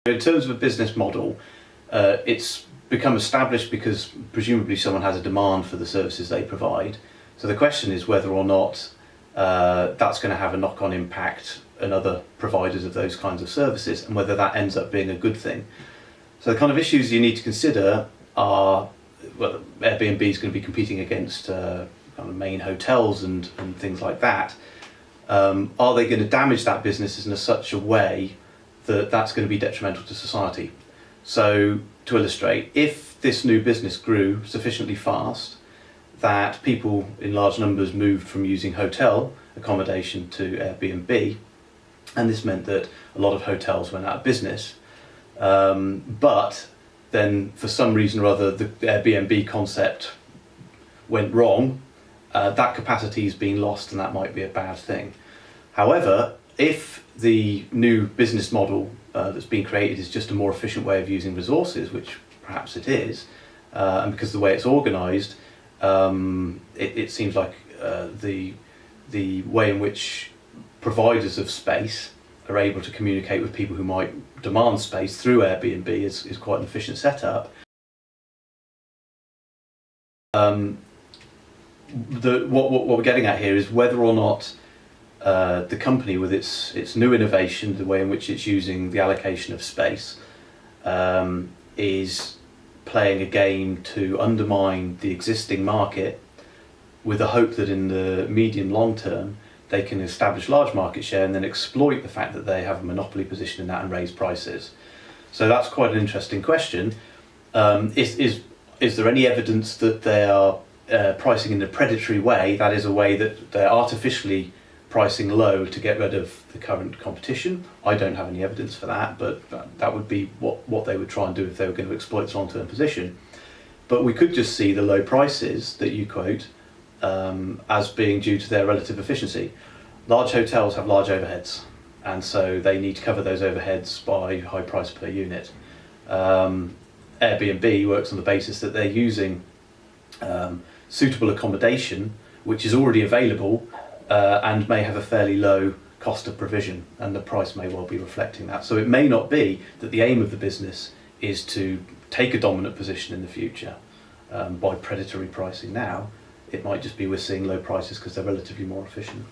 In terms of a business model, it's become established because presumably someone has a demand for the services they provide. So the question is whether or not that's going to have a knock-on impact on other providers of those kinds of services, and whether that ends up being a good thing. So the kind of issues you need to consider are, well, Airbnb is going to be competing against kind of main hotels and things like that. Are they going to damage that business in such a way that that's going to be detrimental to society? So to illustrate, if this new business grew sufficiently fast that people in large numbers moved from using hotel accommodation to Airbnb, and this meant that a lot of hotels went out of business, but then for some reason or other the Airbnb concept went wrong, that capacity is being lost, and that might be a bad thing. However, if the new business model that's being created is just a more efficient way of using resources, which perhaps it is, and because of the way it's organised, it seems like the way in which providers of space are able to communicate with people who might demand space through Airbnb is quite an efficient setup. What we're getting at here is whether or not the company, with its new innovation, the way in which it's using the allocation of space, is playing a game to undermine the existing market with the hope that in the medium long term they can establish large market share and then exploit the fact that they have a monopoly position in that and raise prices. So that's quite an interesting question. Is there any evidence that they are pricing in a predatory way, that is a way that they're artificially pricing low to get rid of the current competition? I don't have any evidence for that, but that would be what they would try and do if they were going to exploit its long-term position. But we could just see the low prices that you quote as being due to their relative efficiency. Large hotels have large overheads, and so they need to cover those overheads by high price per unit. Airbnb works on the basis that they're using suitable accommodation which is already available and may have a fairly low cost of provision, and the price may well be reflecting that. So it may not be that the aim of the business is to take a dominant position in the future by predatory pricing now. It might just be we're seeing low prices because they're relatively more efficient.